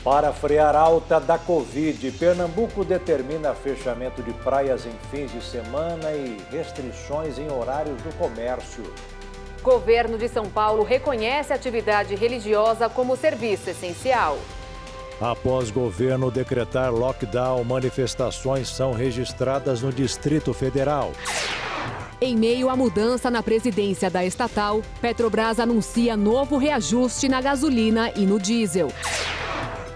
Para frear a alta da Covid, Pernambuco determina fechamento de praias em fins de semana e restrições em horários do comércio. Governo de São Paulo reconhece a atividade religiosa como serviço essencial. Após governo decretar lockdown, manifestações são registradas no Distrito Federal. Em meio à mudança na presidência da estatal, Petrobras anuncia novo reajuste na gasolina e no diesel.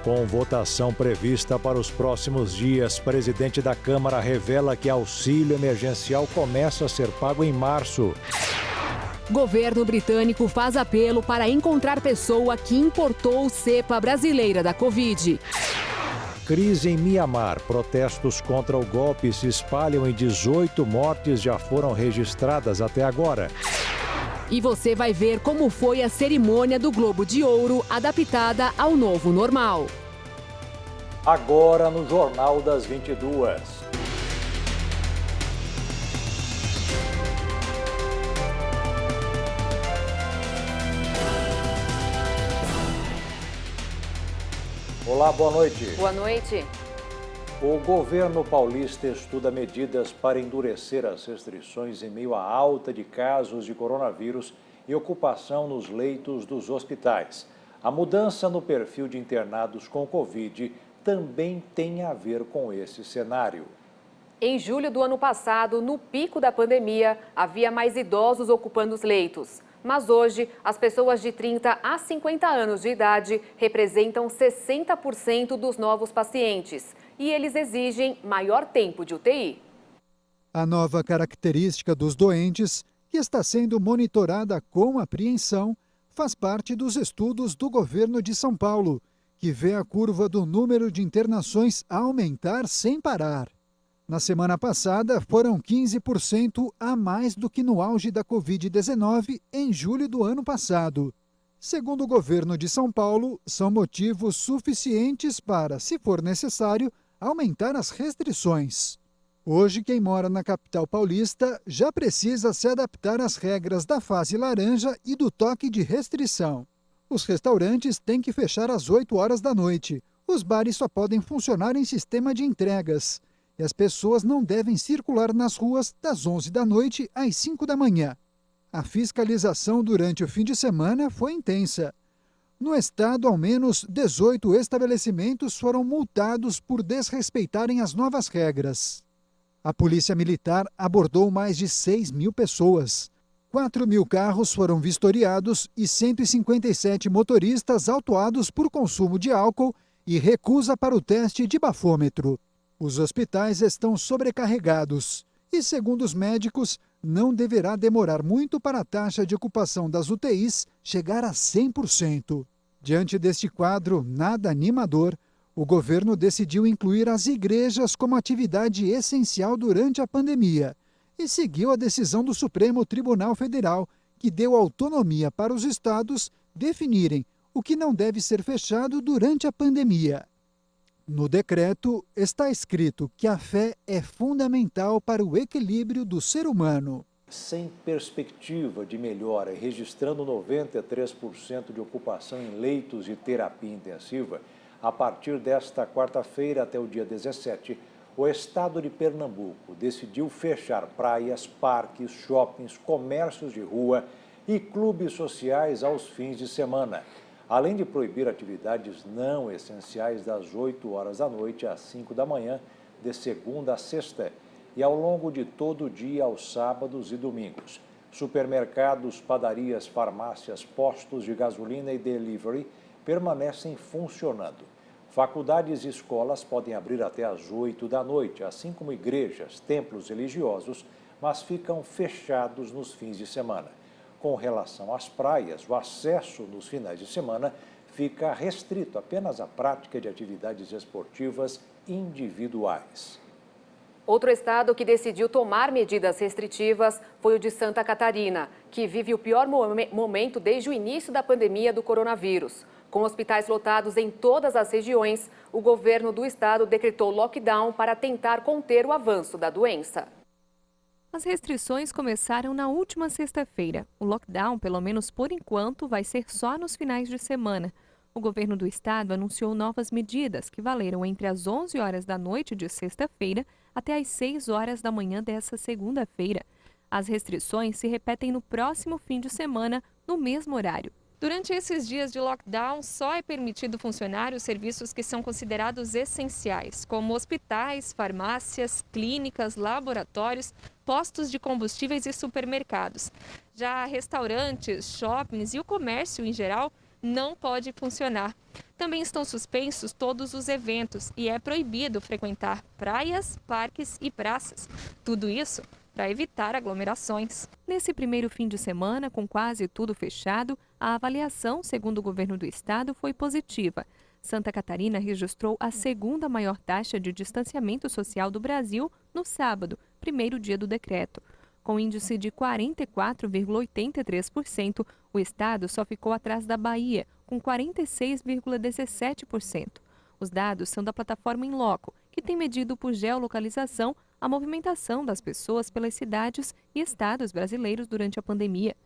Com votação prevista para os próximos dias, presidente da Câmara revela que auxílio emergencial começa a ser pago em março. Governo britânico faz apelo para encontrar pessoa que importou cepa brasileira da Covid. Crise em Mianmar. Protestos contra o golpe se espalham e 18 mortes já foram registradas até agora. E você vai ver como foi a cerimônia do Globo de Ouro adaptada ao novo normal. Agora no Jornal das 22. Olá, boa noite. Boa noite. O governo paulista estuda medidas para endurecer as restrições em meio à alta de casos de coronavírus e ocupação nos leitos dos hospitais. A mudança no perfil de internados com Covid também tem a ver com esse cenário. Em julho do ano passado, no pico da pandemia, havia mais idosos ocupando os leitos. Mas hoje, as pessoas de 30 a 50 anos de idade representam 60% dos novos pacientes. E eles exigem maior tempo de UTI. A nova característica dos doentes, que está sendo monitorada com apreensão, faz parte dos estudos do governo de São Paulo, que vê a curva do número de internações aumentar sem parar. Na semana passada, foram 15% a mais do que no auge da Covid-19 em julho do ano passado. Segundo o governo de São Paulo, são motivos suficientes para, se for necessário, aumentar as restrições. Hoje, quem mora na capital paulista já precisa se adaptar às regras da fase laranja e do toque de restrição. Os restaurantes têm que fechar às 8 horas da noite. Os bares só podem funcionar em sistema de entregas. E as pessoas não devem circular nas ruas das 11 da noite às 5 da manhã. A fiscalização durante o fim de semana foi intensa. No estado, ao menos 18 estabelecimentos foram multados por desrespeitarem as novas regras. A Polícia Militar abordou mais de 6 mil pessoas. 4 mil carros foram vistoriados e 157 motoristas autuados por consumo de álcool e recusa para o teste de bafômetro. Os hospitais estão sobrecarregados e, segundo os médicos, não deverá demorar muito para a taxa de ocupação das UTIs chegar a 100%. Diante deste quadro nada animador, o governo decidiu incluir as igrejas como atividade essencial durante a pandemia e seguiu a decisão do Supremo Tribunal Federal, que deu autonomia para os estados definirem o que não deve ser fechado durante a pandemia. No decreto está escrito que a fé é fundamental para o equilíbrio do ser humano. Sem perspectiva de melhora e registrando 93% de ocupação em leitos de terapia intensiva, a partir desta quarta-feira até o dia 17, o estado de Pernambuco decidiu fechar praias, parques, shoppings, comércios de rua e clubes sociais aos fins de semana, além de proibir atividades não essenciais das 8 horas da noite às 5 da manhã, de segunda a sexta, e ao longo de todo o dia aos sábados e domingos. Supermercados, padarias, farmácias, postos de gasolina e delivery permanecem funcionando. Faculdades e escolas podem abrir até às 8 da noite, assim como igrejas, templos religiosos, mas ficam fechados nos fins de semana. Com relação às praias, o acesso nos finais de semana fica restrito apenas à prática de atividades esportivas individuais. Outro estado que decidiu tomar medidas restritivas foi o de Santa Catarina, que vive o pior momento desde o início da pandemia do coronavírus. Com hospitais lotados em todas as regiões, o governo do estado decretou lockdown para tentar conter o avanço da doença. As restrições começaram na última sexta-feira. O lockdown, pelo menos por enquanto, vai ser só nos finais de semana. o governo do estado anunciou novas medidas que valeram entre as 11 horas da noite de sexta-feira até as 6 horas da manhã dessa segunda-feira. As restrições se repetem no próximo fim de semana, no mesmo horário. Durante esses dias de lockdown, só é permitido funcionar os serviços que são considerados essenciais, como hospitais, farmácias, clínicas, laboratórios, postos de combustíveis e supermercados. Já restaurantes, shoppings e o comércio em geral não pode funcionar. Também estão suspensos todos os eventos e é proibido frequentar praias, parques e praças. Tudo isso para evitar aglomerações. Nesse primeiro fim de semana, com quase tudo fechado, a avaliação, segundo o governo do estado, foi positiva. Santa Catarina registrou a segunda maior taxa de distanciamento social do Brasil no sábado, primeiro dia do decreto. Com índice de 44,83%, o estado só ficou atrás da Bahia, com 46,17%. Os dados são da plataforma Inloco, que tem medido por geolocalização a movimentação das pessoas pelas cidades e estados brasileiros durante a pandemia.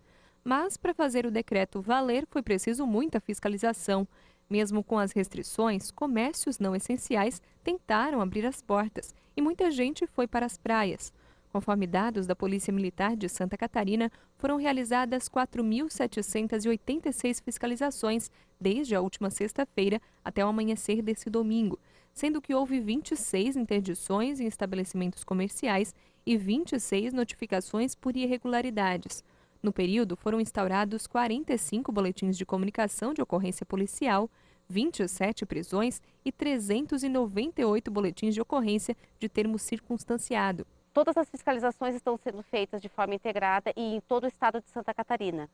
Mas, para fazer o decreto valer, foi preciso muita fiscalização. Mesmo com as restrições, comércios não essenciais tentaram abrir as portas e muita gente foi para as praias. Conforme dados da Polícia Militar de Santa Catarina, foram realizadas 4.786 fiscalizações desde a última sexta-feira até o amanhecer desse domingo, sendo que houve 26 interdições em estabelecimentos comerciais e 26 notificações por irregularidades. No período, foram instaurados 45 boletins de comunicação de ocorrência policial, 27 prisões e 398 boletins de ocorrência de termo circunstanciado. Todas as fiscalizações estão sendo feitas de forma integrada e em todo o estado de Santa Catarina.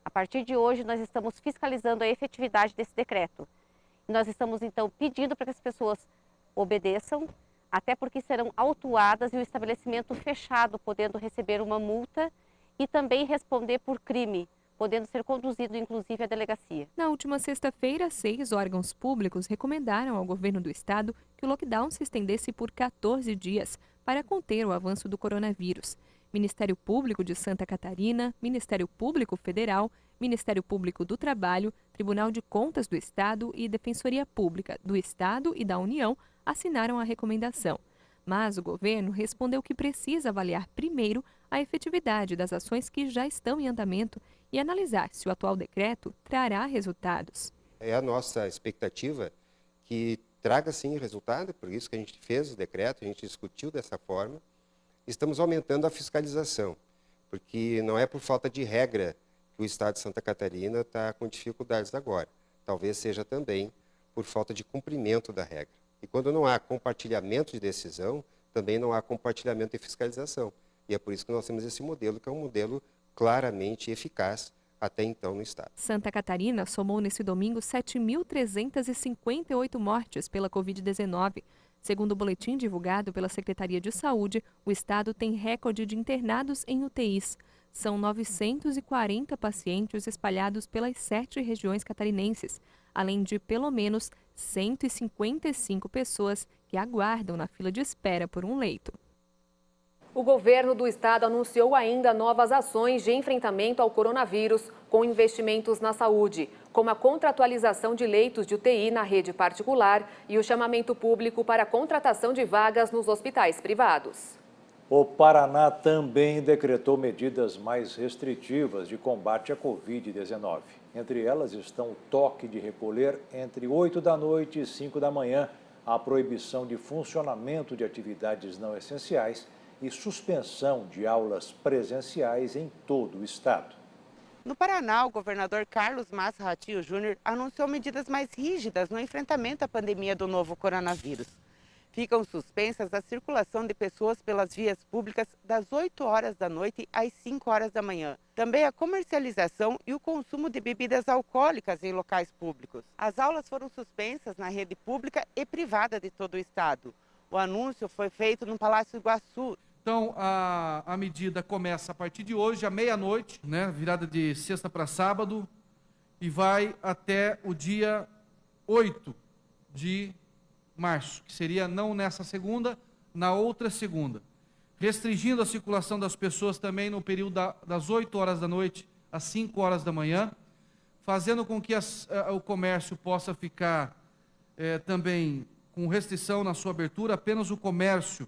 A partir de hoje, nós estamos fiscalizando a efetividade desse decreto. Nós estamos, então, pedindo para que as pessoas obedeçam, até porque serão autuadas e o estabelecimento fechado, podendo receber uma multa e também responder por crime, podendo ser conduzido, inclusive, à delegacia. Na última sexta-feira, 6 órgãos públicos recomendaram ao governo do estado que o lockdown se estendesse por 14 dias para conter o avanço do coronavírus. Ministério Público de Santa Catarina, Ministério Público Federal, Ministério Público do Trabalho, Tribunal de Contas do Estado e Defensoria Pública do Estado e da União assinaram a recomendação. Mas o governo respondeu que precisa avaliar primeiro a efetividade das ações que já estão em andamento e analisar se o atual decreto trará resultados. É a nossa expectativa que traga sim resultado, por isso que a gente fez o decreto, a gente discutiu dessa forma. Estamos aumentando a fiscalização, porque não é por falta de regra que o estado de Santa Catarina está com dificuldades agora. Talvez seja também por falta de cumprimento da regra. E quando não há compartilhamento de decisão, também não há compartilhamento de fiscalização. E é por isso que nós temos esse modelo, que é um modelo claramente eficaz até então no estado. Santa Catarina somou nesse domingo 7.358 mortes pela Covid-19. Segundo o boletim divulgado pela Secretaria de Saúde, o estado tem recorde de internados em UTIs. São 940 pacientes espalhados pelas 7 regiões catarinenses, além de pelo menos 155 pessoas que aguardam na fila de espera por um leito. O governo do estado anunciou ainda novas ações de enfrentamento ao coronavírus com investimentos na saúde, como a contratualização de leitos de UTI na rede particular e o chamamento público para a contratação de vagas nos hospitais privados. O Paraná também decretou medidas mais restritivas de combate à Covid-19. Entre elas estão o toque de recolher entre 8 da noite e 5 da manhã, a proibição de funcionamento de atividades não essenciais e suspensão de aulas presenciais em todo o estado. No Paraná, o governador Carlos Massa Ratinho Júnior anunciou medidas mais rígidas no enfrentamento à pandemia do novo coronavírus. Ficam suspensas a circulação de pessoas pelas vias públicas das 8 horas da noite às 5 horas da manhã. Também a comercialização e o consumo de bebidas alcoólicas em locais públicos. As aulas foram suspensas na rede pública e privada de todo o estado. O anúncio foi feito no Palácio Iguaçu. Então, a medida começa a partir de hoje, à meia-noite, né, virada de sexta para sábado, e vai até o dia 8 de março, que seria não nessa segunda, na outra segunda. Restringindo a circulação das pessoas também no período das 8 horas da noite às 5 horas da manhã, fazendo com que o comércio possa ficar também com restrição na sua abertura, apenas o comércio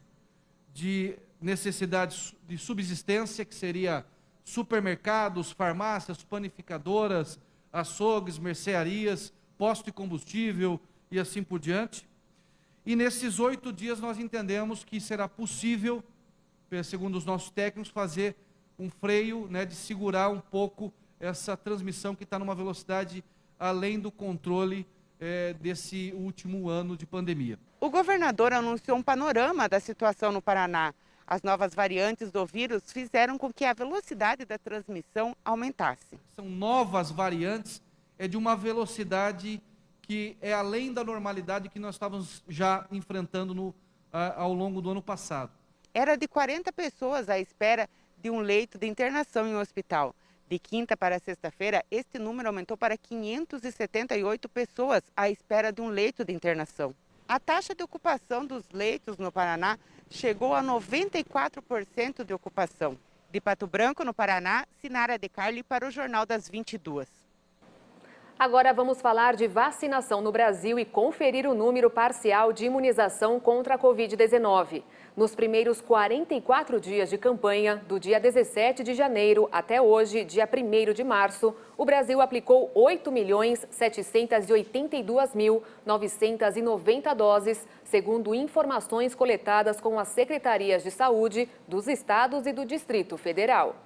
de necessidades de subsistência, que seria supermercados, farmácias, panificadoras, açougues, mercearias, posto de combustível e assim por diante. E nesses 8 dias nós entendemos que será possível, segundo os nossos técnicos, fazer um freio, de segurar um pouco essa transmissão que está numa velocidade além do controle desse último ano de pandemia. O governador anunciou um panorama da situação no Paraná. As novas variantes do vírus fizeram com que a velocidade da transmissão aumentasse. São novas variantes, de uma velocidade que é além da normalidade que nós estávamos já enfrentando ao longo do ano passado. Era de 40 pessoas à espera de um leito de internação em um hospital. De quinta para sexta-feira, este número aumentou para 578 pessoas à espera de um leito de internação. A taxa de ocupação dos leitos no Paraná chegou a 94% de ocupação. De Pato Branco, no Paraná, Sinara de Carli para o Jornal das 22. Agora vamos falar de vacinação no Brasil e conferir o número parcial de imunização contra a Covid-19. Nos primeiros 44 dias de campanha, do dia 17 de janeiro até hoje, dia 1º de março, o Brasil aplicou 8.782.990 doses, segundo informações coletadas com as secretarias de saúde dos estados e do Distrito Federal.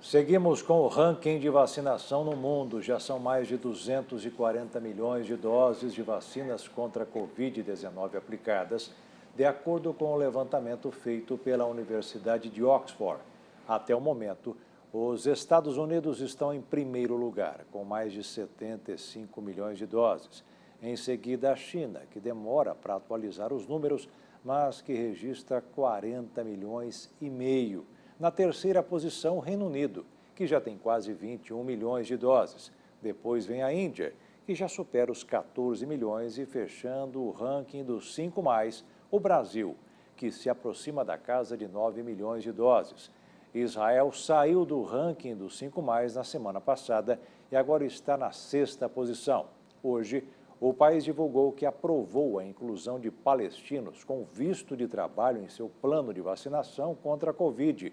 Seguimos com o ranking de vacinação no mundo. Já são mais de 240 milhões de doses de vacinas contra a Covid-19 aplicadas, de acordo com o levantamento feito pela Universidade de Oxford. Até o momento, os Estados Unidos estão em primeiro lugar, com mais de 75 milhões de doses. Em seguida, a China, que demora para atualizar os números, mas que registra 40 milhões e meio. Na terceira posição, o Reino Unido, que já tem quase 21 milhões de doses. Depois vem a Índia, que já supera os 14 milhões e fechando o ranking dos 5+, o Brasil, que se aproxima da casa de 9 milhões de doses. Israel saiu do ranking dos 5+, na semana passada e agora está na sexta posição. Hoje, o país divulgou que aprovou a inclusão de palestinos com visto de trabalho em seu plano de vacinação contra a Covid.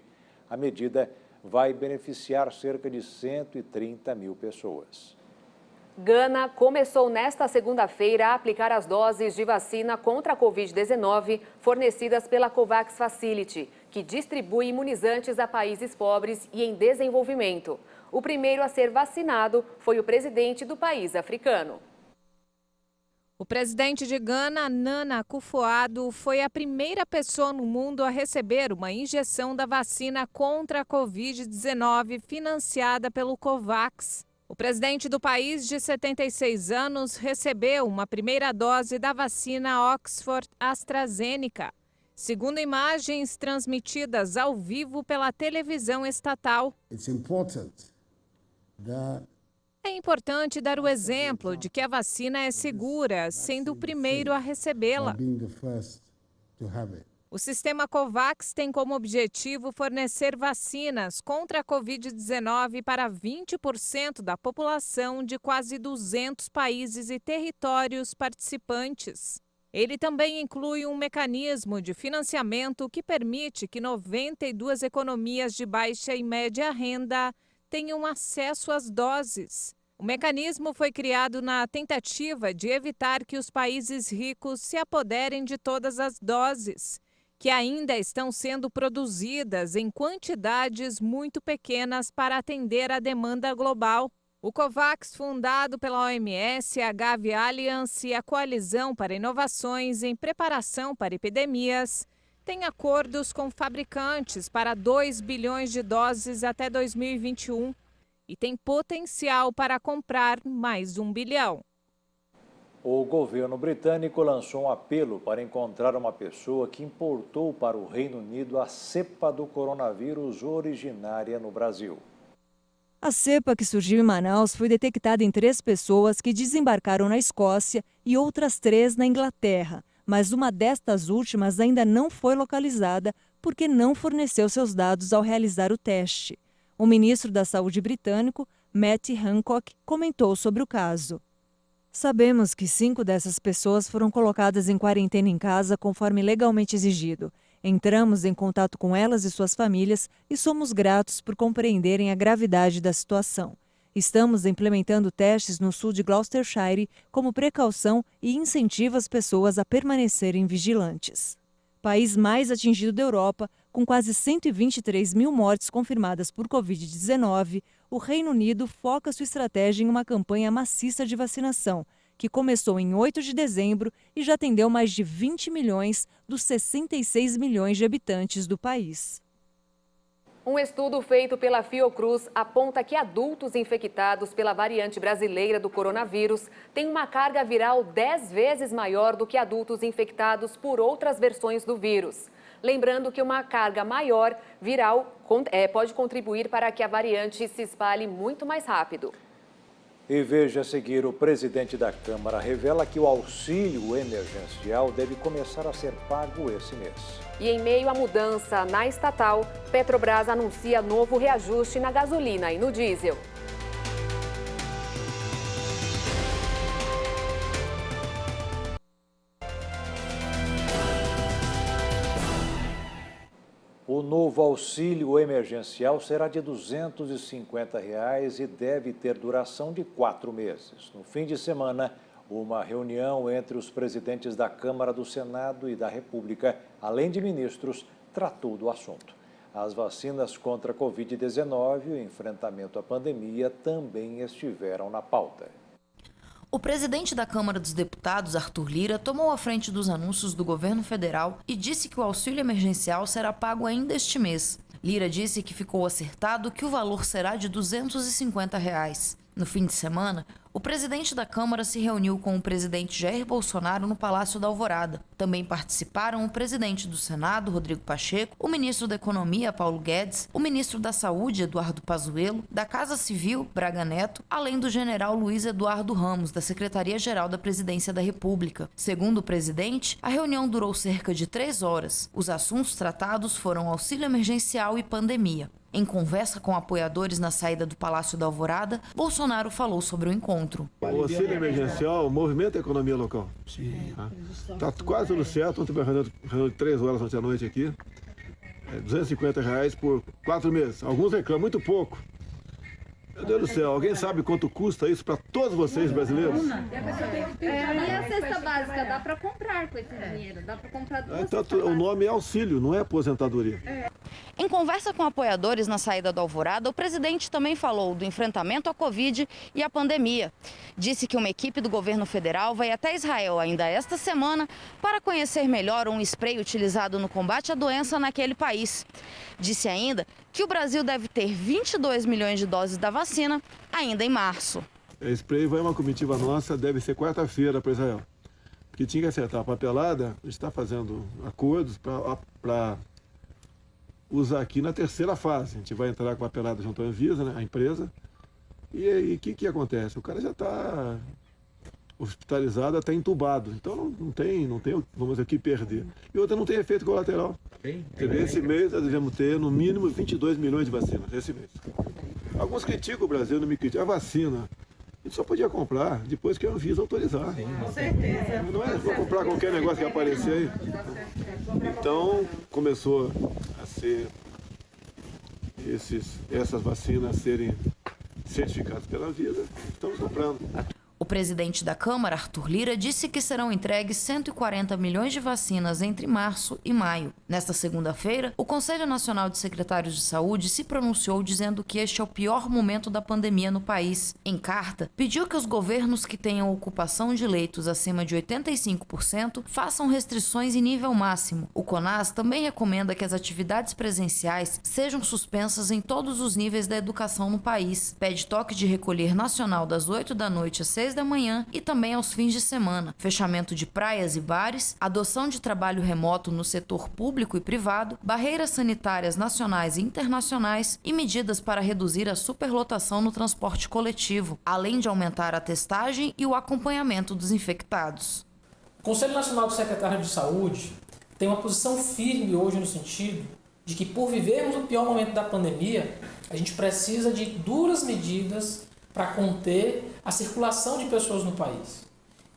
A medida vai beneficiar cerca de 130 mil pessoas. Gana começou nesta segunda-feira a aplicar as doses de vacina contra a Covid-19 fornecidas pela COVAX Facility, que distribui imunizantes a países pobres e em desenvolvimento. O primeiro a ser vacinado foi o presidente do país africano. O presidente de Gana, Nana Akufo-Addo, foi a primeira pessoa no mundo a receber uma injeção da vacina contra a Covid-19 financiada pelo COVAX. O presidente do país, de 76 anos, recebeu uma primeira dose da vacina Oxford AstraZeneca, segundo imagens transmitidas ao vivo pela televisão estatal. É importante dar o exemplo de que a vacina é segura, sendo o primeiro a recebê-la. O sistema COVAX tem como objetivo fornecer vacinas contra a Covid-19 para 20% da população de quase 200 países e territórios participantes. Ele também inclui um mecanismo de financiamento que permite que 92 economias de baixa e média renda tenham acesso às doses. O mecanismo foi criado na tentativa de evitar que os países ricos se apoderem de todas as doses, que ainda estão sendo produzidas em quantidades muito pequenas para atender à demanda global. O COVAX, fundado pela OMS, a Gavi Alliance e a Coalizão para Inovações em Preparação para Epidemias, tem acordos com fabricantes para 2 bilhões de doses até 2021 e tem potencial para comprar mais 1 bilhão. O governo britânico lançou um apelo para encontrar uma pessoa que importou para o Reino Unido a cepa do coronavírus originária no Brasil. A cepa que surgiu em Manaus foi detectada em 3 pessoas que desembarcaram na Escócia e outras 3 na Inglaterra, mas uma destas últimas ainda não foi localizada porque não forneceu seus dados ao realizar o teste. O ministro da Saúde britânico Matt Hancock, comentou sobre o caso. Sabemos que 5 dessas pessoas foram colocadas em quarentena em casa conforme legalmente exigido. Entramos em contato com elas e suas famílias e somos gratos por compreenderem a gravidade da situação. Estamos implementando testes no sul de Gloucestershire como precaução e incentiva as pessoas a permanecerem vigilantes. País mais atingido da Europa, com quase 123 mil mortes confirmadas por Covid-19, o Reino Unido foca sua estratégia em uma campanha maciça de vacinação, que começou em 8 de dezembro e já atendeu mais de 20 milhões dos 66 milhões de habitantes do país. Um estudo feito pela Fiocruz aponta que adultos infectados pela variante brasileira do coronavírus têm uma carga viral 10 vezes maior do que adultos infectados por outras versões do vírus. Lembrando que uma carga maior viral pode contribuir para que a variante se espalhe muito mais rápido. E veja a seguir, o presidente da Câmara revela que o auxílio emergencial deve começar a ser pago esse mês. E em meio à mudança na estatal, Petrobras anuncia novo reajuste na gasolina e no diesel. O novo auxílio emergencial será de R$ 250 e deve ter duração de 4 meses. No fim de semana, uma reunião entre os presidentes da Câmara, do Senado e da República, além de ministros, tratou do assunto. As vacinas contra a Covid-19 e o enfrentamento à pandemia também estiveram na pauta. O presidente da Câmara dos Deputados, Arthur Lira, tomou a frente dos anúncios do governo federal e disse que o auxílio emergencial será pago ainda este mês. Lira disse que ficou acertado que o valor será de R$ 250. No fim de semana, o presidente da Câmara se reuniu com o presidente Jair Bolsonaro no Palácio da Alvorada. Também participaram o presidente do Senado, Rodrigo Pacheco, o ministro da Economia, Paulo Guedes, o ministro da Saúde, Eduardo Pazuello, da Casa Civil, Braga Neto, além do general Luiz Eduardo Ramos, da Secretaria-Geral da Presidência da República. Segundo o presidente, a reunião durou cerca de 3 horas. Os assuntos tratados foram auxílio emergencial e pandemia. Em conversa com apoiadores na saída do Palácio da Alvorada, Bolsonaro falou sobre o encontro. O auxílio emergencial movimenta a economia local. Está quase tudo certo. Ontem foi reunião de 3 horas ontem à noite aqui. R$ 250 por 4 meses. Alguns reclamam muito pouco. Meu Deus do céu, alguém sabe quanto custa isso para todos vocês brasileiros? E a cesta básica dá para comprar com esse dinheiro? Dá para comprar duas então, o nome é auxílio, não é aposentadoria. Em conversa com apoiadores na saída do Alvorada, o presidente também falou do enfrentamento à Covid e à pandemia. Disse que uma equipe do governo federal vai até Israel ainda esta semana para conhecer melhor um spray utilizado no combate à doença naquele país. Disse ainda que o Brasil deve ter 22 milhões de doses da vacina ainda em março. Esse spray vai uma comitiva nossa, deve ser quarta-feira para Israel. Porque tinha que acertar a papelada, a gente está fazendo acordos para usar aqui na terceira fase. A gente vai entrar com a papelada junto à Anvisa, né, a empresa. E aí, o que acontece? O cara já está hospitalizado, até entubado. Então não tem, vamos dizer, o que perder. E outra, não tem efeito colateral. Esse mês nós devemos ter, no mínimo, 22 milhões de vacinas, esse mês. Alguns criticam o Brasil, não me criticam. A vacina, a gente só podia comprar depois que a Anvisa autorizar. Sim, com certeza. Não é só comprar qualquer negócio que aparecer aí. Então, começou a ser essas vacinas serem certificadas pela Anvisa, estamos comprando. O presidente da Câmara, Arthur Lira, disse que serão entregues 140 milhões de vacinas entre março e maio. Nesta segunda-feira, o Conselho Nacional de Secretários de Saúde se pronunciou dizendo que este é o pior momento da pandemia no país. Em carta, pediu que os governos que tenham ocupação de leitos acima de 85% façam restrições em nível máximo. O CONAS também recomenda que as atividades presenciais sejam suspensas em todos os níveis da educação no país. Pede toque de recolher nacional das 8 da noite às 6 da manhã e também aos fins de semana, fechamento de praias e bares, adoção de trabalho remoto no setor público e privado, barreiras sanitárias nacionais e internacionais e medidas para reduzir a superlotação no transporte coletivo, além de aumentar a testagem e o acompanhamento dos infectados. O Conselho Nacional de Secretários de Saúde tem uma posição firme hoje no sentido de que por vivermos o pior momento da pandemia, a gente precisa de duras medidas para conter a circulação de pessoas no país.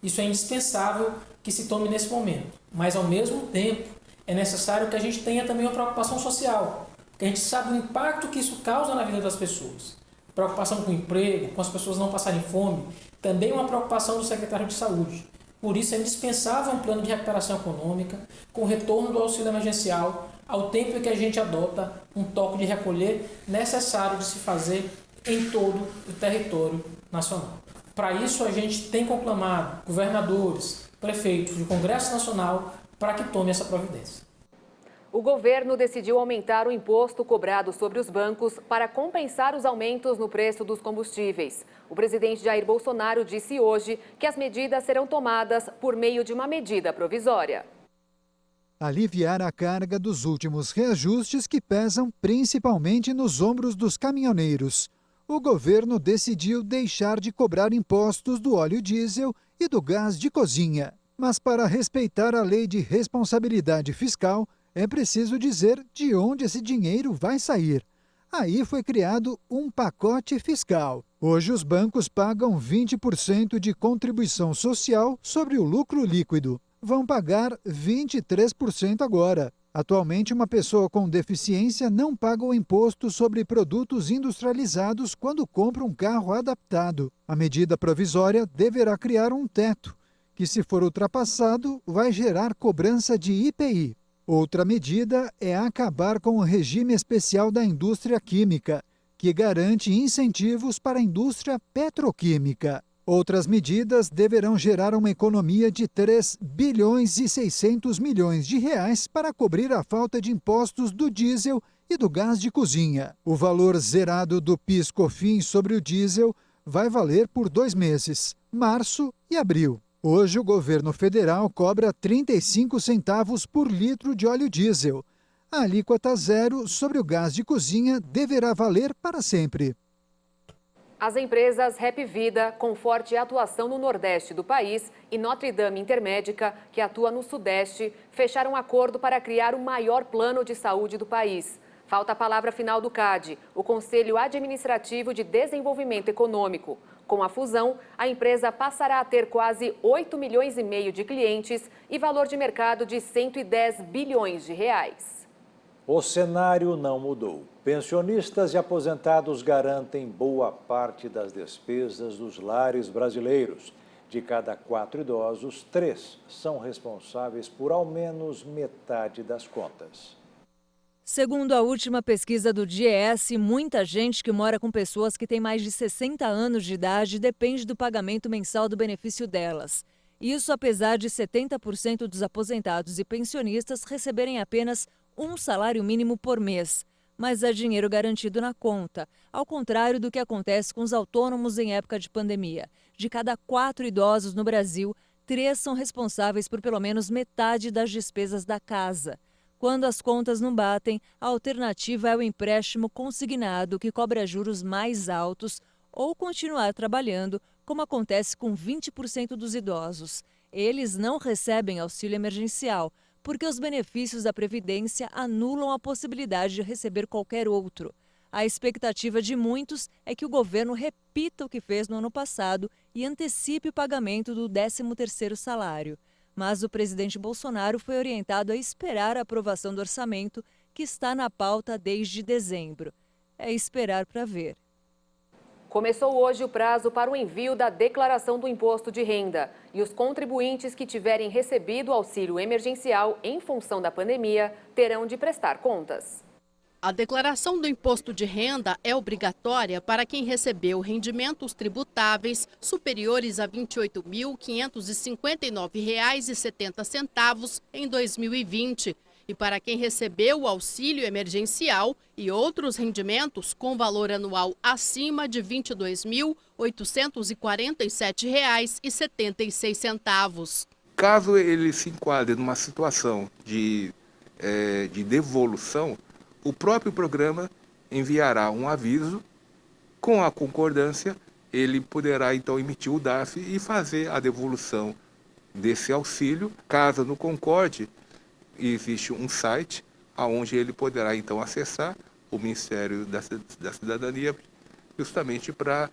Isso é indispensável que se tome nesse momento, mas ao mesmo tempo é necessário que a gente tenha também uma preocupação social, porque a gente sabe o impacto que isso causa na vida das pessoas. Preocupação com o emprego, com as pessoas não passarem fome, também uma preocupação do secretário de Saúde. Por isso é indispensável um plano de recuperação econômica, com o retorno do auxílio emergencial, ao tempo que a gente adota um toque de recolher necessário de se fazer em todo o território nacional. Para isso, a gente tem conclamado governadores, prefeitos e o Congresso Nacional para que tome essa providência. O governo decidiu aumentar o imposto cobrado sobre os bancos para compensar os aumentos no preço dos combustíveis. O presidente Jair Bolsonaro disse hoje que as medidas serão tomadas por meio de uma medida provisória. Aliviar a carga dos últimos reajustes que pesam principalmente nos ombros dos caminhoneiros. O governo decidiu deixar de cobrar impostos do óleo diesel e do gás de cozinha. Mas para respeitar a lei de responsabilidade fiscal, é preciso dizer de onde esse dinheiro vai sair. Aí foi criado um pacote fiscal. Hoje os bancos pagam 20% de contribuição social sobre o lucro líquido. Vão pagar 23% agora. Atualmente, uma pessoa com deficiência não paga o imposto sobre produtos industrializados quando compra um carro adaptado. A medida provisória deverá criar um teto, que, se for ultrapassado, vai gerar cobrança de IPI. Outra medida é acabar com o regime especial da indústria química, que garante incentivos para a indústria petroquímica. Outras medidas deverão gerar uma economia de 3 bilhões e 600 milhões de reais para cobrir a falta de impostos do diesel e do gás de cozinha. O valor zerado do PIS/COFINS sobre o diesel vai valer por 2 meses, março e abril. Hoje, o governo federal cobra 35 centavos por litro de óleo diesel. A alíquota zero sobre o gás de cozinha deverá valer para sempre. As empresas Rap Vida, com forte atuação no Nordeste do país, e Notre Dame Intermédica, que atua no Sudeste, fecharam um acordo para criar o maior plano de saúde do país. Falta a palavra final do CAD, o Conselho Administrativo de Desenvolvimento Econômico. Com a fusão, a empresa passará a ter quase 8,5 milhões de clientes e valor de mercado de 110 bilhões de reais. O cenário não mudou. Pensionistas e aposentados garantem boa parte das despesas dos lares brasileiros. De cada 4 idosos, 3 são responsáveis por ao menos metade das contas. Segundo a última pesquisa do DIEESS, muita gente que mora com pessoas que têm mais de 60 anos de idade depende do pagamento mensal do benefício delas. Isso apesar de 70% dos aposentados e pensionistas receberem apenas um salário mínimo por mês. Mas há dinheiro garantido na conta, ao contrário do que acontece com os autônomos em época de pandemia. De cada 4 idosos no Brasil, 3 são responsáveis por pelo menos metade das despesas da casa. Quando as contas não batem, a alternativa é o empréstimo consignado, que cobra juros mais altos, ou continuar trabalhando, como acontece com 20% dos idosos. Eles não recebem auxílio emergencial, porque os benefícios da Previdência anulam a possibilidade de receber qualquer outro. A expectativa de muitos é que o governo repita o que fez no ano passado e antecipe o pagamento do 13º salário. Mas o presidente Bolsonaro foi orientado a esperar a aprovação do orçamento, que está na pauta desde dezembro. É esperar para ver. Começou hoje o prazo para o envio da declaração do imposto de renda. E os contribuintes que tiverem recebido auxílio emergencial em função da pandemia terão de prestar contas. A declaração do imposto de renda é obrigatória para quem recebeu rendimentos tributáveis superiores a R$ 28.559,70 em 2020 e para quem recebeu o auxílio emergencial e outros rendimentos com valor anual acima de R$ 22.847,76. Caso ele se enquadre numa situação de devolução, o próprio programa enviará um aviso. Com a concordância, ele poderá então emitir o DARF e fazer a devolução desse auxílio. Caso não concorde, existe um site aonde ele poderá então acessar o Ministério da Cidadania justamente para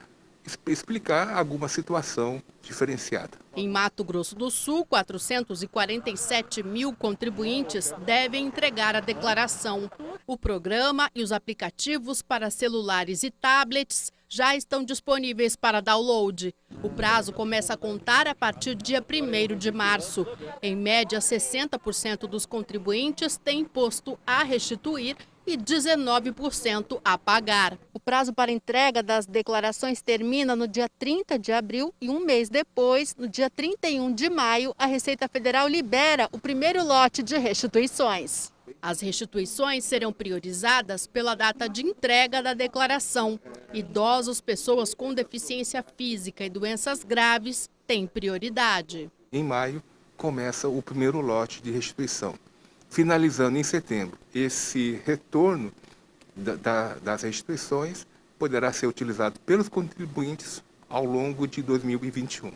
explicar alguma situação diferenciada. Em Mato Grosso do Sul, 447 mil contribuintes devem entregar a declaração. O programa e os aplicativos para celulares e tablets já estão disponíveis para download. O prazo começa a contar a partir do dia 1º de março. Em média, 60% dos contribuintes têm imposto a restituir e 19% a pagar. O prazo para entrega das declarações termina no dia 30 de abril e um mês depois, no dia 31 de maio, a Receita Federal libera o primeiro lote de restituições. As restituições serão priorizadas pela data de entrega da declaração. Idosos, pessoas com deficiência física e doenças graves têm prioridade. Em maio, começa o primeiro lote de restituição. Finalizando em setembro, esse retorno das restituições poderá ser utilizado pelos contribuintes ao longo de 2021.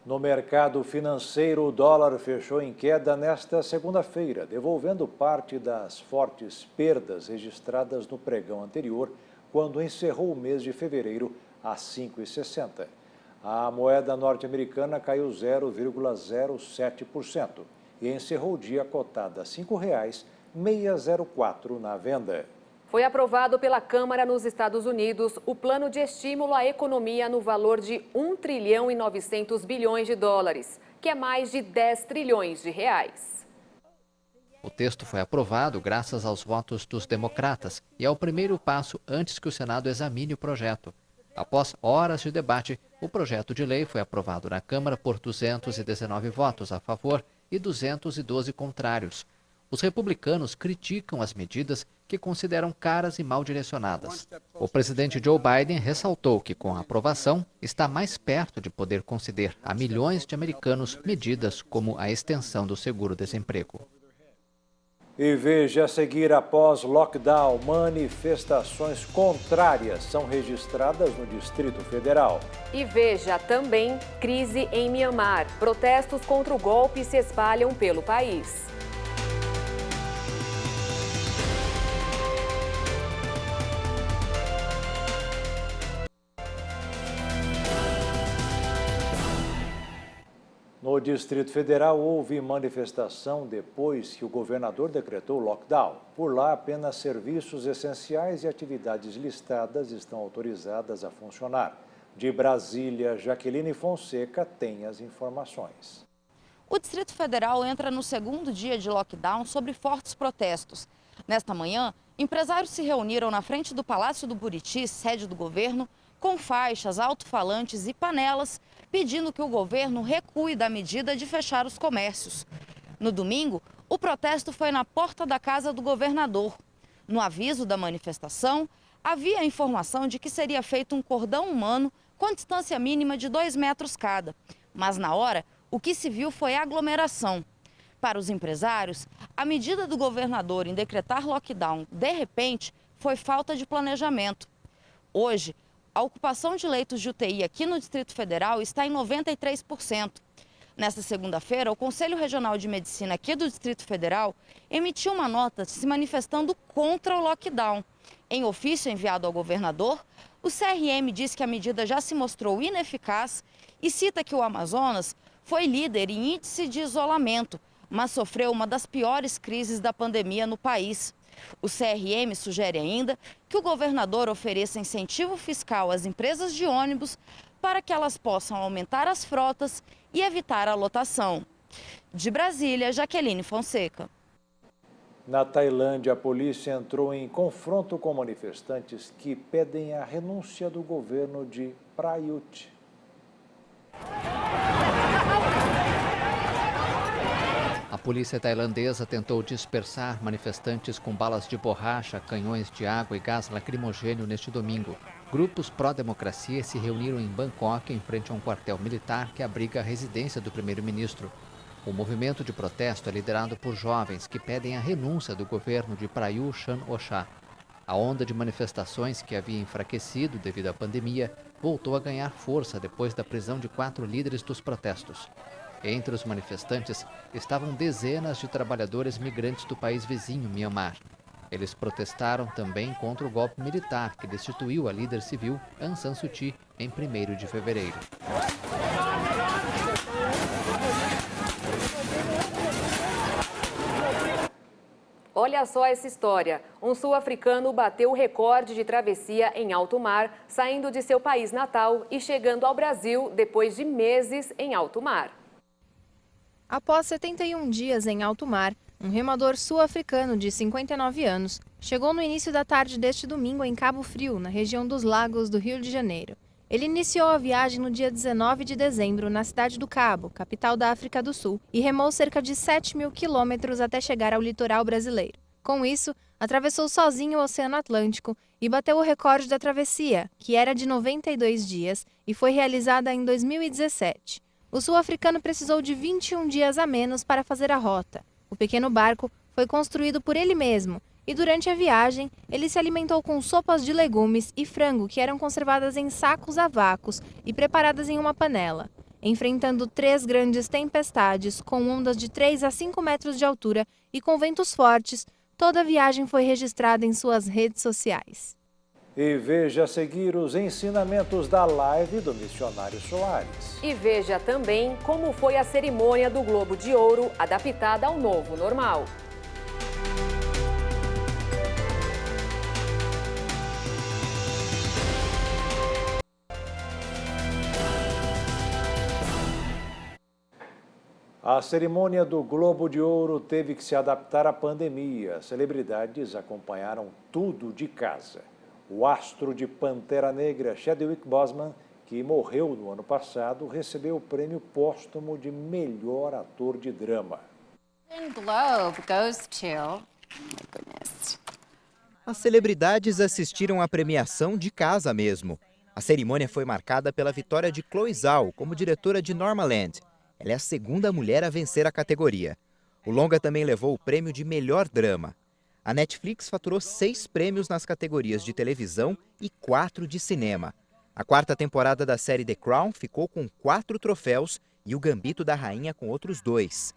No mercado financeiro, o dólar fechou em queda nesta segunda-feira, devolvendo parte das fortes perdas registradas no pregão anterior, quando encerrou o mês de fevereiro a R$ 5,60. A moeda norte-americana caiu 0,07%. E encerrou o dia cotada a R$ 5,604 na venda. Foi aprovado pela Câmara nos Estados Unidos o plano de estímulo à economia no valor de 1 trilhão e 900 bilhões de dólares, que é mais de 10 trilhões de reais. O texto foi aprovado graças aos votos dos democratas e é o primeiro passo antes que o Senado examine o projeto. Após horas de debate, o projeto de lei foi aprovado na Câmara por 219 votos a favor e 212 contrários. Os republicanos criticam as medidas que consideram caras e mal direcionadas. O presidente Joe Biden ressaltou que, com a aprovação, está mais perto de poder conceder a milhões de americanos medidas como a extensão do seguro-desemprego. E veja a seguir, após lockdown, manifestações contrárias são registradas no Distrito Federal. E veja também crise em Mianmar. Protestos contra o golpe se espalham pelo país. No Distrito Federal, houve manifestação depois que o governador decretou lockdown. Por lá, apenas serviços essenciais e atividades listadas estão autorizadas a funcionar. De Brasília, Jaqueline Fonseca tem as informações. O Distrito Federal entra no segundo dia de lockdown sob fortes protestos. Nesta manhã, empresários se reuniram na frente do Palácio do Buriti, sede do governo, com faixas, alto-falantes e panelas, pedindo que o governo recue da medida de fechar os comércios. No domingo, o protesto foi na porta da casa do governador. No aviso da manifestação, havia a informação de que seria feito um cordão humano com distância mínima de 2 metros cada. Mas na hora, o que se viu foi aglomeração. Para os empresários, a medida do governador em decretar lockdown de repente foi falta de planejamento. Hoje, a ocupação de leitos de UTI aqui no Distrito Federal está em 93%. Nesta segunda-feira, o Conselho Regional de Medicina aqui do Distrito Federal emitiu uma nota se manifestando contra o lockdown. Em ofício enviado ao governador, o CRM diz que a medida já se mostrou ineficaz e cita que o Amazonas foi líder em índice de isolamento, mas sofreu uma das piores crises da pandemia no país. O CRM sugere ainda que o governador ofereça incentivo fiscal às empresas de ônibus para que elas possam aumentar as frotas e evitar a lotação. De Brasília, Jaqueline Fonseca. Na Tailândia, a polícia entrou em confronto com manifestantes que pedem a renúncia do governo de Prayut. A polícia tailandesa tentou dispersar manifestantes com balas de borracha, canhões de água e gás lacrimogêneo neste domingo. Grupos pró-democracia se reuniram em Bangkok em frente a um quartel militar que abriga a residência do primeiro-ministro. O movimento de protesto é liderado por jovens que pedem a renúncia do governo de Prayut Chan-o-cha. A onda de manifestações que havia enfraquecido devido à pandemia voltou a ganhar força depois da prisão de 4 líderes dos protestos. Entre os manifestantes estavam dezenas de trabalhadores migrantes do país vizinho, Myanmar. Eles protestaram também contra o golpe militar que destituiu a líder civil Aung San Suu Kyi em 1º de fevereiro. Olha só essa história. Um sul-africano bateu o recorde de travessia em alto mar, saindo de seu país natal e chegando ao Brasil depois de meses em alto mar. Após 71 dias em alto mar, um remador sul-africano de 59 anos chegou no início da tarde deste domingo em Cabo Frio, na região dos Lagos do Rio de Janeiro. Ele iniciou a viagem no dia 19 de dezembro na cidade do Cabo, capital da África do Sul, e remou cerca de 7.000 quilômetros até chegar ao litoral brasileiro. Com isso, atravessou sozinho o Oceano Atlântico e bateu o recorde da travessia, que era de 92 dias e foi realizada em 2017. O sul-africano precisou de 21 dias a menos para fazer a rota. O pequeno barco foi construído por ele mesmo e durante a viagem ele se alimentou com sopas de legumes e frango que eram conservadas em sacos a vácuos e preparadas em uma panela. Enfrentando 3 grandes tempestades com ondas de 3 a 5 metros de altura e com ventos fortes, toda a viagem foi registrada em suas redes sociais. E veja a seguir os ensinamentos da live do Missionário Soares. E veja também como foi a cerimônia do Globo de Ouro, adaptada ao novo normal. A cerimônia do Globo de Ouro teve que se adaptar à pandemia. Celebridades acompanharam tudo de casa. O astro de Pantera Negra, Chadwick Boseman, que morreu no ano passado, recebeu o prêmio póstumo de melhor ator de drama. Globe goes to... As celebridades assistiram à premiação de casa mesmo. A cerimônia foi marcada pela vitória de Chloe Zhao como diretora de Nomadland. Ela é a segunda mulher a vencer a categoria. O longa também levou o prêmio de melhor drama. A Netflix faturou 6 prêmios nas categorias de televisão e 4 de cinema. A 4ª temporada da série The Crown ficou com 4 troféus e o Gambito da Rainha com outros 2.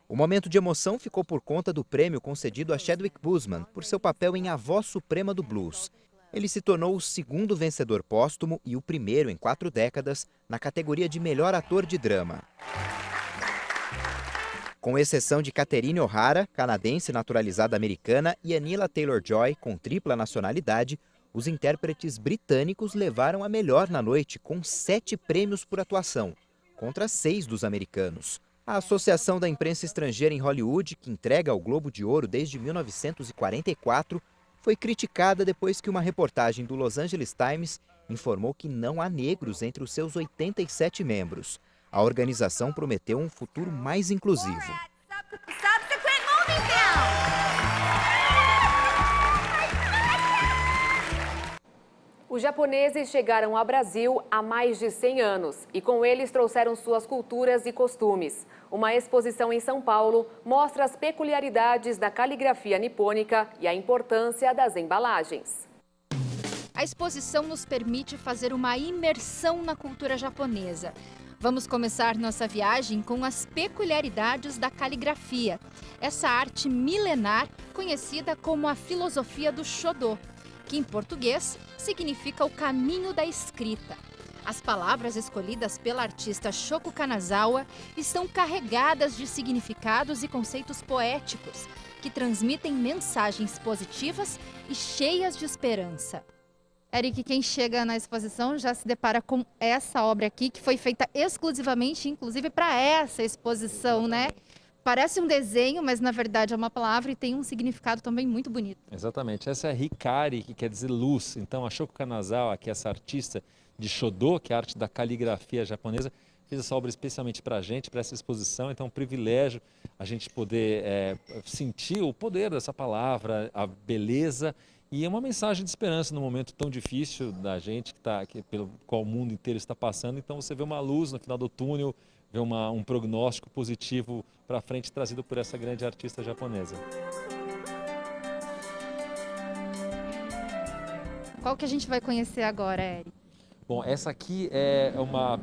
O momento de emoção ficou por conta do prêmio concedido a Chadwick Boseman por seu papel em A Voz Suprema do Blues. Ele se tornou o 2º vencedor póstumo e o primeiro em 4 décadas na categoria de melhor ator de drama. Com exceção de Catherine O'Hara, canadense naturalizada americana, e Aniela Taylor-Joy, com tripla nacionalidade, os intérpretes britânicos levaram a melhor na noite, com 7 prêmios por atuação, contra 6 dos americanos. A Associação da Imprensa Estrangeira em Hollywood, que entrega o Globo de Ouro desde 1944, foi criticada depois que uma reportagem do Los Angeles Times informou que não há negros entre os seus 87 membros. A organização prometeu um futuro mais inclusivo. Os japoneses chegaram ao Brasil há mais de 100 anos e com eles trouxeram suas culturas e costumes. Uma exposição em São Paulo mostra as peculiaridades da caligrafia nipônica e a importância das embalagens. A exposição nos permite fazer uma imersão na cultura japonesa. Vamos começar nossa viagem com as peculiaridades da caligrafia, essa arte milenar conhecida como a filosofia do Shodô, que em português significa o caminho da escrita. As palavras escolhidas pela artista Shoko Kanazawa estão carregadas de significados e conceitos poéticos, que transmitem mensagens positivas e cheias de esperança. Eric, quem chega na exposição já se depara com essa obra aqui, que foi feita exclusivamente, inclusive, para essa exposição, né? Parece um desenho, mas na verdade é uma palavra e tem um significado também muito bonito. Exatamente. Essa é Hikari, que quer dizer luz. Então, a Shoko Kanazawa, que é essa artista de Shodô, que é a arte da caligrafia japonesa, fez essa obra especialmente para a gente, para essa exposição. Então, é um privilégio a gente poder sentir o poder dessa palavra, a beleza. E é uma mensagem de esperança num momento tão difícil da gente, pelo qual o mundo inteiro está passando. Então você vê uma luz no final do túnel, vê um prognóstico positivo para frente trazido por essa grande artista japonesa. Qual que a gente vai conhecer agora, Eric? Bom, essa aqui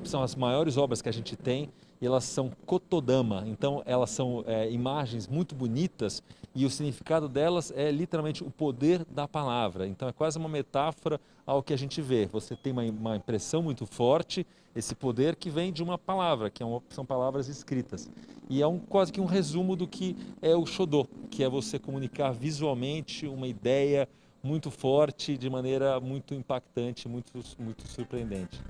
são as maiores obras que a gente tem e elas são kotodama, então elas são imagens muito bonitas e o significado delas é literalmente o poder da palavra. Então é quase uma metáfora ao que a gente vê. Você tem uma impressão muito forte, esse poder que vem de uma palavra, são palavras escritas. E é quase que um resumo do que é o Shodô, que é você comunicar visualmente uma ideia muito forte, de maneira muito impactante, muito surpreendente.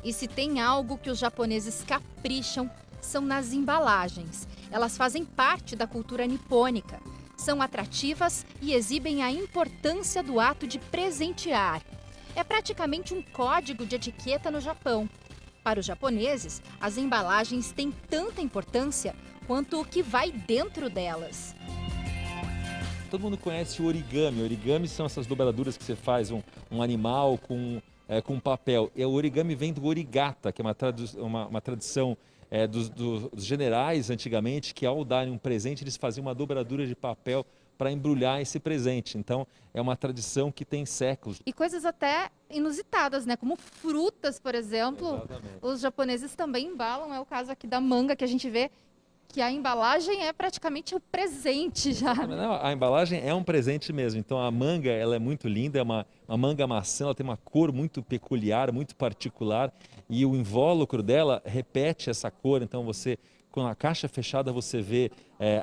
E se tem algo que os japoneses capricham, são nas embalagens. Elas fazem parte da cultura nipônica. São atrativas e exibem a importância do ato de presentear. É praticamente um código de etiqueta no Japão. Para os japoneses, as embalagens têm tanta importância quanto o que vai dentro delas. Todo mundo conhece o origami. Origami são essas dobraduras que você faz um animal com papel. E o origami vem do origata, que é uma tradição dos generais antigamente, que ao darem um presente eles faziam uma dobradura de papel para embrulhar esse presente. Então é uma tradição que tem séculos. E coisas até inusitadas, né? Como frutas, por exemplo. Exatamente. Os japoneses também embalam. É o caso aqui da manga, que a gente vê que a embalagem é praticamente um presente já. Não, a embalagem é um presente mesmo. Então a manga, ela é muito linda, é uma manga maçã, ela tem uma cor muito peculiar, muito particular, e o invólucro dela repete essa cor. Então você, com a caixa fechada, você vê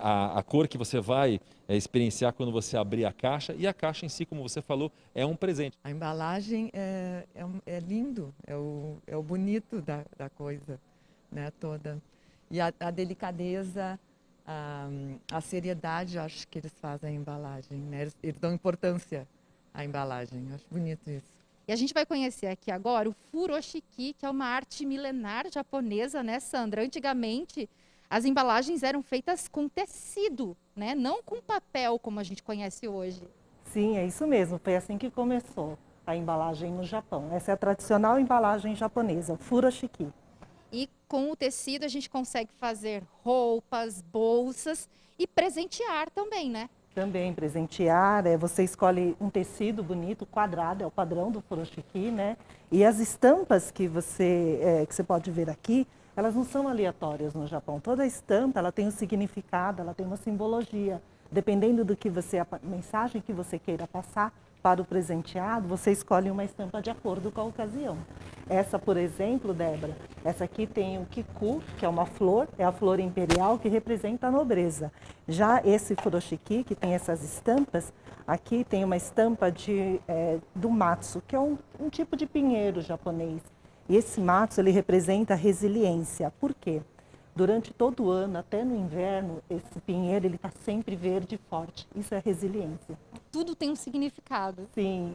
a cor que você vai experienciar quando você abrir a caixa, e a caixa em si, como você falou, é um presente. A embalagem é lindo, é o bonito da coisa, né, toda. E a delicadeza, a seriedade, acho que eles fazem a embalagem, né? Eles dão importância à embalagem, acho bonito isso. E a gente vai conhecer aqui agora o furoshiki, que é uma arte milenar japonesa, né, Sandra? Antigamente, as embalagens eram feitas com tecido, né? Não com papel, como a gente conhece hoje. Sim, é isso mesmo. Foi assim que começou a embalagem no Japão. Essa é a tradicional embalagem japonesa, o furoshiki. E com o tecido a gente consegue fazer roupas, bolsas e presentear também, né? Também presentear, você escolhe um tecido bonito, quadrado, é o padrão do furoshiki, né? E as estampas que você pode ver aqui, elas não são aleatórias no Japão. Toda estampa, ela tem um significado, ela tem uma simbologia. Dependendo do que a mensagem que você queira passar para o presenteado, você escolhe uma estampa de acordo com a ocasião. Essa, por exemplo, Débora, essa aqui tem o kiku, que é uma flor, é a flor imperial que representa a nobreza. Já esse furoshiki, que tem essas estampas, aqui tem uma estampa do matsu, que é um tipo de pinheiro japonês. E esse matsu, ele representa a resiliência. Por quê? Durante todo o ano, até no inverno, esse pinheiro ele está sempre verde e forte. Isso é resiliência. Tudo tem um significado. Sim.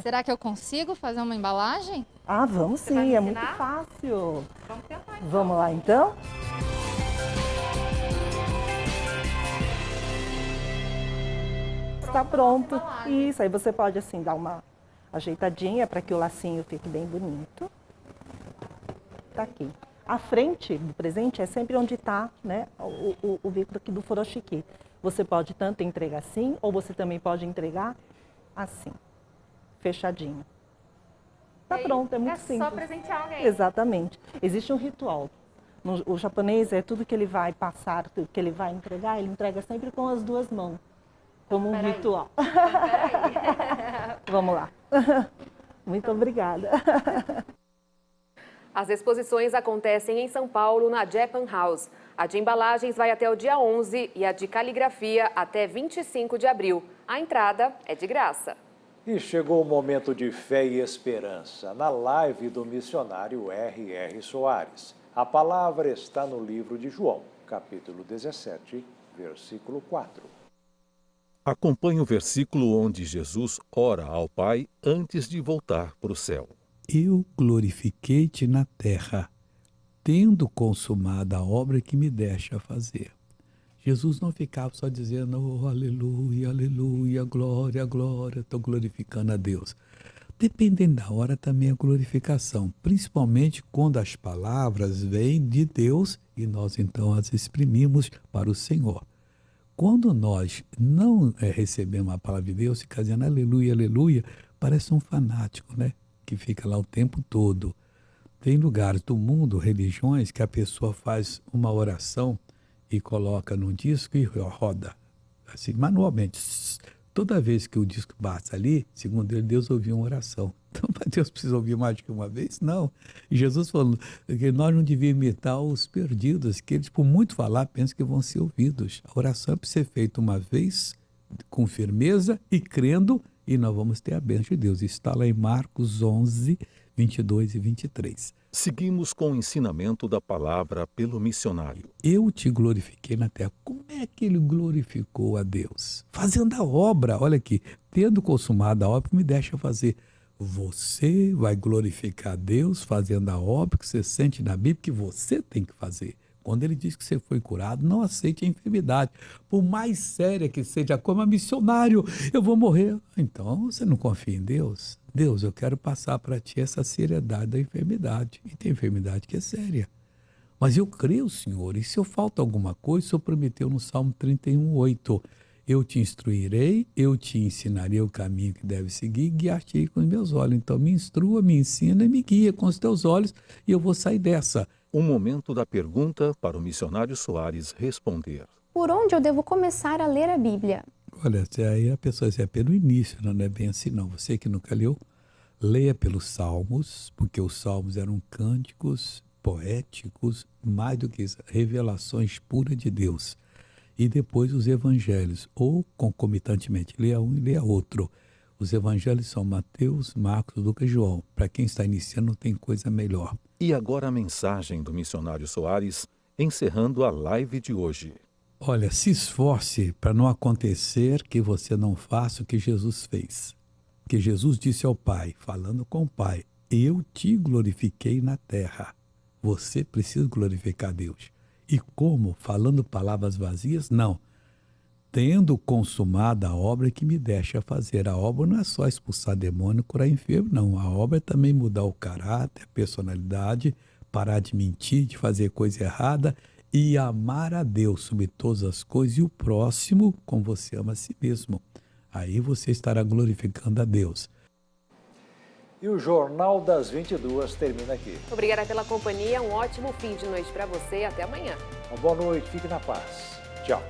Será que eu consigo fazer uma embalagem? Ah, vamos sim, é muito fácil. Vamos tentar então. Vamos lá então? Está pronto. Isso, aí você pode assim dar uma ajeitadinha para que o lacinho fique bem bonito. Tá aqui. A frente do presente é sempre onde está, né, o bico aqui do furoshiki. Você pode tanto entregar assim, ou você também pode entregar assim, fechadinho. Tá pronto, é muito simples. É só presentear alguém. Exatamente. Existe um ritual. O japonês, tudo que ele vai passar, tudo que ele vai entregar, ele entrega sempre com as duas mãos, como um ritual. Vamos lá. Muito obrigada. As exposições acontecem em São Paulo, na Japan House. A de embalagens vai até o dia 11 e a de caligrafia até 25 de abril. A entrada é de graça. E chegou o momento de fé e esperança, na live do missionário R.R. Soares. A palavra está no livro de João, capítulo 17, versículo 4. Acompanhe o versículo onde Jesus ora ao Pai antes de voltar para o céu. Eu glorifiquei-te na terra, tendo consumado a obra que me deste a fazer. Jesus não ficava só dizendo, oh, aleluia, aleluia, glória, glória, estou glorificando a Deus. Dependendo da hora também a glorificação, principalmente quando as palavras vêm de Deus e nós então as exprimimos para o Senhor. quando nós não recebemos a palavra de Deus, fica dizendo aleluia, aleluia, parece um fanático, né? Que fica lá o tempo todo. Tem lugares do mundo, religiões, que a pessoa faz uma oração e coloca num disco e roda, assim, manualmente. Toda vez que o disco bate ali, segundo ele, Deus ouviu uma oração. Então, mas Deus precisa ouvir mais do que uma vez? Não. E Jesus falou que nós não devíamos imitar os perdidos, que eles, por muito falar, pensam que vão ser ouvidos. A oração é para ser feita uma vez, com firmeza e crendo, e nós vamos ter a bênção de Deus. Está lá em Marcos 11, 22 e 23. Seguimos com o ensinamento da palavra pelo missionário. Eu te glorifiquei na terra. Como é que ele glorificou a Deus? Fazendo a obra, olha aqui, tendo consumado a obra que me deixa fazer. Você vai glorificar a Deus fazendo a obra que você sente na Bíblia que você tem que fazer. Quando ele diz que você foi curado, não aceite a enfermidade. Por mais séria que seja, como missionário, eu vou morrer. Então, você não confia em Deus? Deus, eu quero passar para ti essa seriedade da enfermidade. E tem enfermidade que é séria. Mas eu creio, Senhor, e se eu falta alguma coisa, o Senhor prometeu no Salmo 31:8. Eu te instruirei, eu te ensinarei o caminho que deve seguir, guiar-te com os meus olhos. Então me instrua, me ensina e me guia com os teus olhos e eu vou sair dessa. Um momento da pergunta para o missionário Soares responder. Por onde eu devo começar a ler a Bíblia? Olha, aí a pessoa diz, é pelo início, não é bem assim não. Você que nunca leu, leia pelos Salmos, porque os Salmos eram cânticos poéticos, mais do que isso, revelações puras de Deus. E depois os evangelhos, ou concomitantemente, leia um e leia outro. Os evangelhos são Mateus, Marcos, Lucas e João. Para quem está iniciando, não tem coisa melhor. E agora a mensagem do missionário Soares, encerrando a live de hoje. Olha, se esforce para não acontecer que você não faça o que Jesus fez. Que Jesus disse ao Pai, falando com o Pai, eu te glorifiquei na terra. Você precisa glorificar a Deus. E como? Falando palavras vazias? Não. Tendo consumado a obra que me deixa fazer. A obra não é só expulsar demônio, curar enfermo, não. A obra é também mudar o caráter, a personalidade, parar de mentir, de fazer coisa errada e amar a Deus sobre todas as coisas e o próximo como você ama a si mesmo. Aí você estará glorificando a Deus. E o Jornal das 22 termina aqui. Obrigada pela companhia, um ótimo fim de noite para você e até amanhã. Uma boa noite, fique na paz. Tchau.